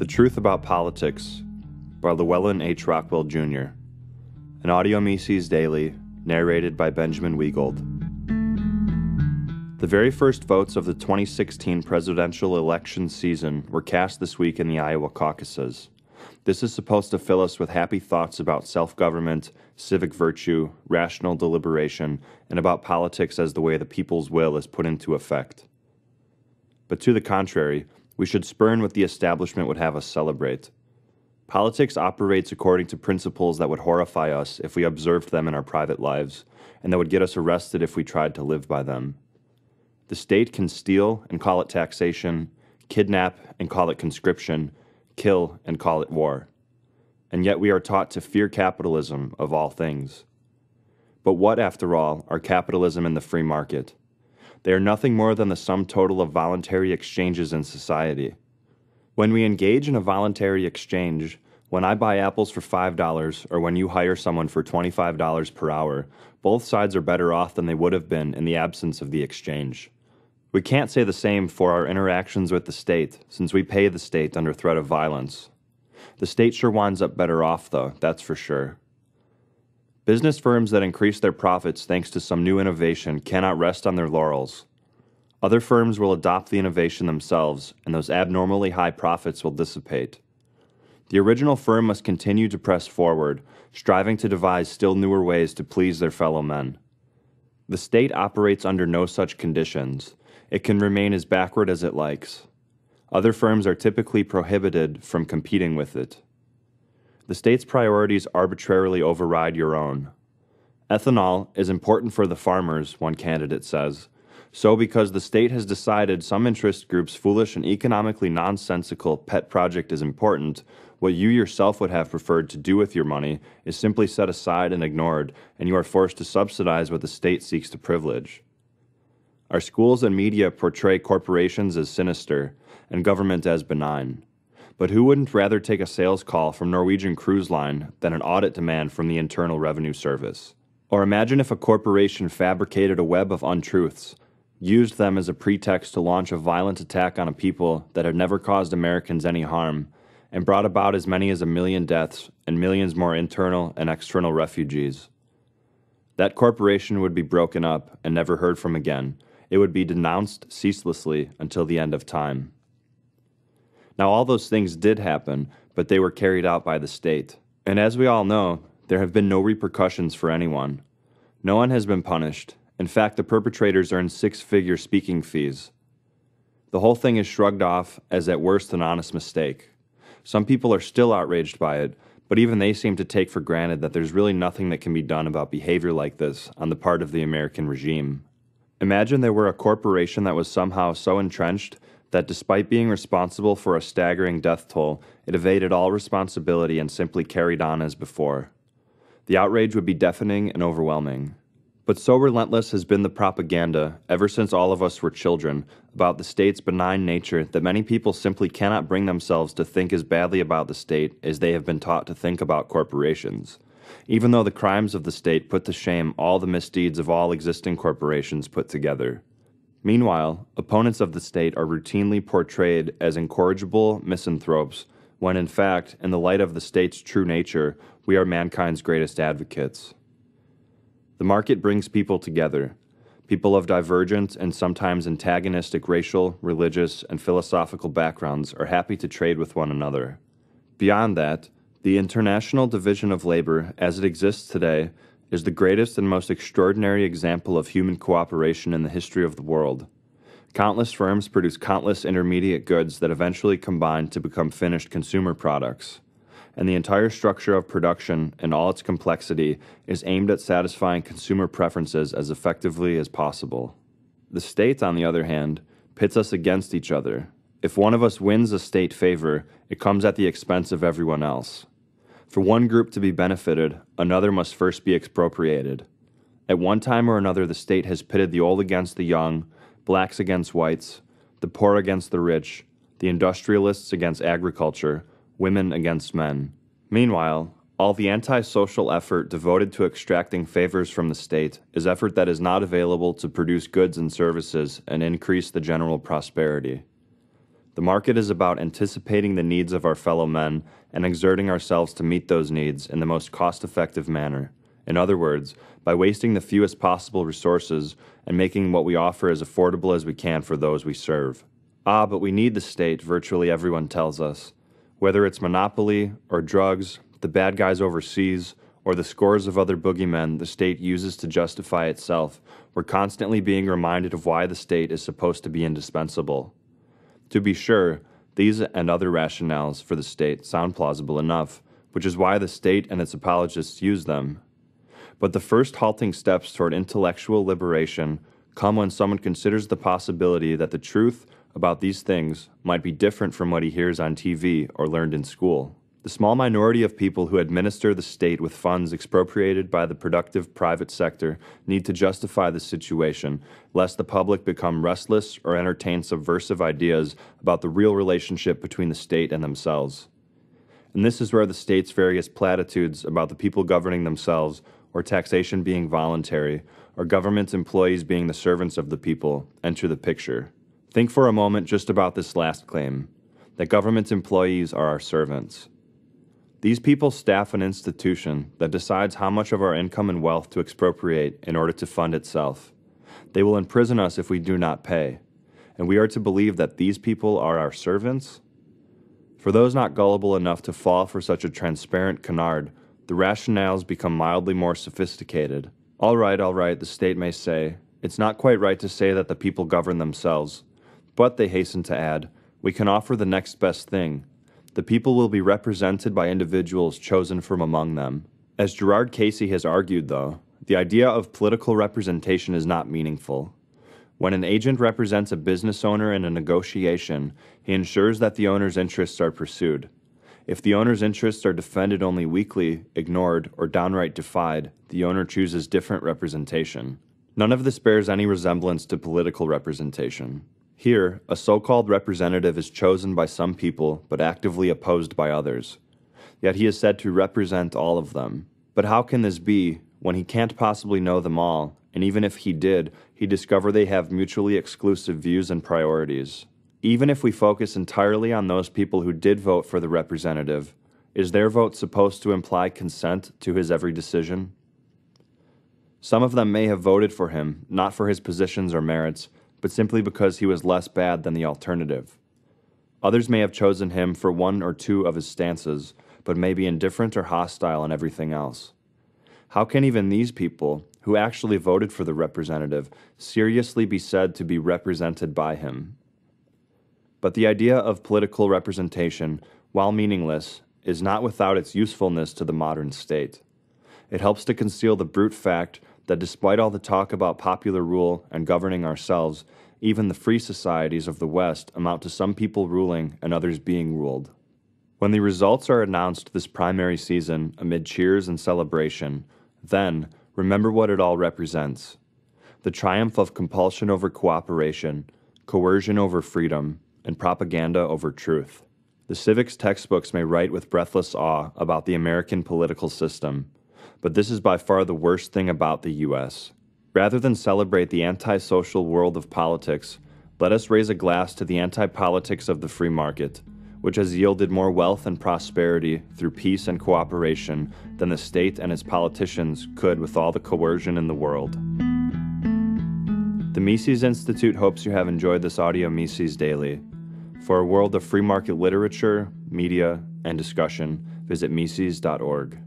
The Truth About Politics by Llewellyn H. Rockwell, Jr. An Audio Mises Daily, narrated by Benjamin Wiegold. The very first votes of the 2016 presidential election season were cast this week in the Iowa caucuses. This is supposed to fill us with happy thoughts about self-government, civic virtue, rational deliberation, and about politics as the way the people's will is put into effect. But to the contrary, we should spurn what the establishment would have us celebrate. Politics operates according to principles that would horrify us if we observed them in our private lives, and that would get us arrested if we tried to live by them. The state can steal and call it taxation, kidnap and call it conscription, kill and call it war. And yet we are taught to fear capitalism of all things. But what, after all, are capitalism and the free market? They are nothing more than the sum total of voluntary exchanges in society. When we engage in a voluntary exchange, when I buy apples for $5 or when you hire someone for $25 per hour, both sides are better off than they would have been in the absence of the exchange. We can't say the same for our interactions with the state, since we pay the state under threat of violence. The state sure winds up better off, though, that's for sure. Business firms that increase their profits thanks to some new innovation cannot rest on their laurels. Other firms will adopt the innovation themselves, and those abnormally high profits will dissipate. The original firm must continue to press forward, striving to devise still newer ways to please their fellow men. The state operates under no such conditions. It can remain as backward as it likes. Other firms are typically prohibited from competing with it. The state's priorities arbitrarily override your own. Ethanol is important for the farmers, one candidate says. So because the state has decided some interest groups' foolish and economically nonsensical pet project is important, what you yourself would have preferred to do with your money is simply set aside and ignored, and you are forced to subsidize what the state seeks to privilege. Our schools and media portray corporations as sinister and government as benign. But who wouldn't rather take a sales call from Norwegian Cruise Line than an audit demand from the Internal Revenue Service? Or imagine if a corporation fabricated a web of untruths, used them as a pretext to launch a violent attack on a people that had never caused Americans any harm, and brought about as many as 1 million deaths and millions more internal and external refugees. That corporation would be broken up and never heard from again. It would be denounced ceaselessly until the end of time. Now, all those things did happen, but they were carried out by the state. And as we all know, there have been no repercussions for anyone. No one has been punished. In fact, the perpetrators earn 6-figure speaking fees. The whole thing is shrugged off as at worst an honest mistake. Some people are still outraged by it, but even they seem to take for granted that there's really nothing that can be done about behavior like this on the part of the American regime. Imagine there were a corporation that was somehow so entrenched that despite being responsible for a staggering death toll, it evaded all responsibility and simply carried on as before. The outrage would be deafening and overwhelming. But so relentless has been the propaganda, ever since all of us were children, about the state's benign nature that many people simply cannot bring themselves to think as badly about the state as they have been taught to think about corporations, even though the crimes of the state put to shame all the misdeeds of all existing corporations put together. Meanwhile, opponents of the state are routinely portrayed as incorrigible misanthropes, when in fact, in the light of the state's true nature, we are mankind's greatest advocates. The market brings people together. People of divergent and sometimes antagonistic racial, religious, and philosophical backgrounds are happy to trade with one another. Beyond that, the international division of labor, as it exists today, is the greatest and most extraordinary example of human cooperation in the history of the world. Countless firms produce countless intermediate goods that eventually combine to become finished consumer products, and the entire structure of production and all its complexity is aimed at satisfying consumer preferences as effectively as possible. The state, on the other hand, pits us against each other. If one of us wins a state favor, it comes at the expense of everyone else. For one group to be benefited, another must first be expropriated. At one time or another, the state has pitted the old against the young, blacks against whites, the poor against the rich, the industrialists against agriculture, women against men. Meanwhile, all the anti-social effort devoted to extracting favors from the state is effort that is not available to produce goods and services and increase the general prosperity. The market is about anticipating the needs of our fellow men and exerting ourselves to meet those needs in the most cost-effective manner. In other words, by wasting the fewest possible resources and making what we offer as affordable as we can for those we serve. But we need the state, virtually everyone tells us. Whether it's monopoly or drugs, the bad guys overseas, or the scores of other boogeymen the state uses to justify itself, we're constantly being reminded of why the state is supposed to be indispensable. To be sure, these and other rationales for the state sound plausible enough, which is why the state and its apologists use them. But the first halting steps toward intellectual liberation come when someone considers the possibility that the truth about these things might be different from what he hears on TV or learned in school. The small minority of people who administer the state with funds expropriated by the productive private sector need to justify the situation, lest the public become restless or entertain subversive ideas about the real relationship between the state and themselves. And this is where the state's various platitudes about the people governing themselves, or taxation being voluntary, or government employees being the servants of the people, enter the picture. Think for a moment just about this last claim, that government employees are our servants. These people staff an institution that decides how much of our income and wealth to expropriate in order to fund itself. They will imprison us if we do not pay, and we are to believe that these people are our servants? For those not gullible enough to fall for such a transparent canard, the rationales become mildly more sophisticated. All right, the state may say, it's not quite right to say that the people govern themselves. But, they hasten to add, we can offer the next best thing. The people will be represented by individuals chosen from among them. As Gerard Casey has argued, though, the idea of political representation is not meaningful. When an agent represents a business owner in a negotiation, he ensures that the owner's interests are pursued. If the owner's interests are defended only weakly, ignored, or downright defied, the owner chooses different representation. None of this bears any resemblance to political representation. Here, a so-called representative is chosen by some people but actively opposed by others. Yet he is said to represent all of them. But how can this be when he can't possibly know them all, and even if he did, he'd discover they have mutually exclusive views and priorities? Even if we focus entirely on those people who did vote for the representative, is their vote supposed to imply consent to his every decision? Some of them may have voted for him, not for his positions or merits, but simply because he was less bad than the alternative. Others may have chosen him for one or two of his stances, but may be indifferent or hostile on everything else. How can even these people, who actually voted for the representative, seriously be said to be represented by him? But the idea of political representation, while meaningless, is not without its usefulness to the modern state. It helps to conceal the brute fact that despite all the talk about popular rule and governing ourselves, even the free societies of the West amount to some people ruling and others being ruled. When the results are announced this primary season amid cheers and celebration, then remember what it all represents. The triumph of compulsion over cooperation, coercion over freedom, and propaganda over truth. The civics textbooks may write with breathless awe about the American political system, but this is by far the worst thing about the U.S. Rather than celebrate the antisocial world of politics, let us raise a glass to the anti-politics of the free market, which has yielded more wealth and prosperity through peace and cooperation than the state and its politicians could with all the coercion in the world. The Mises Institute hopes you have enjoyed this audio Mises Daily. For a world of free market literature, media, and discussion, visit Mises.org.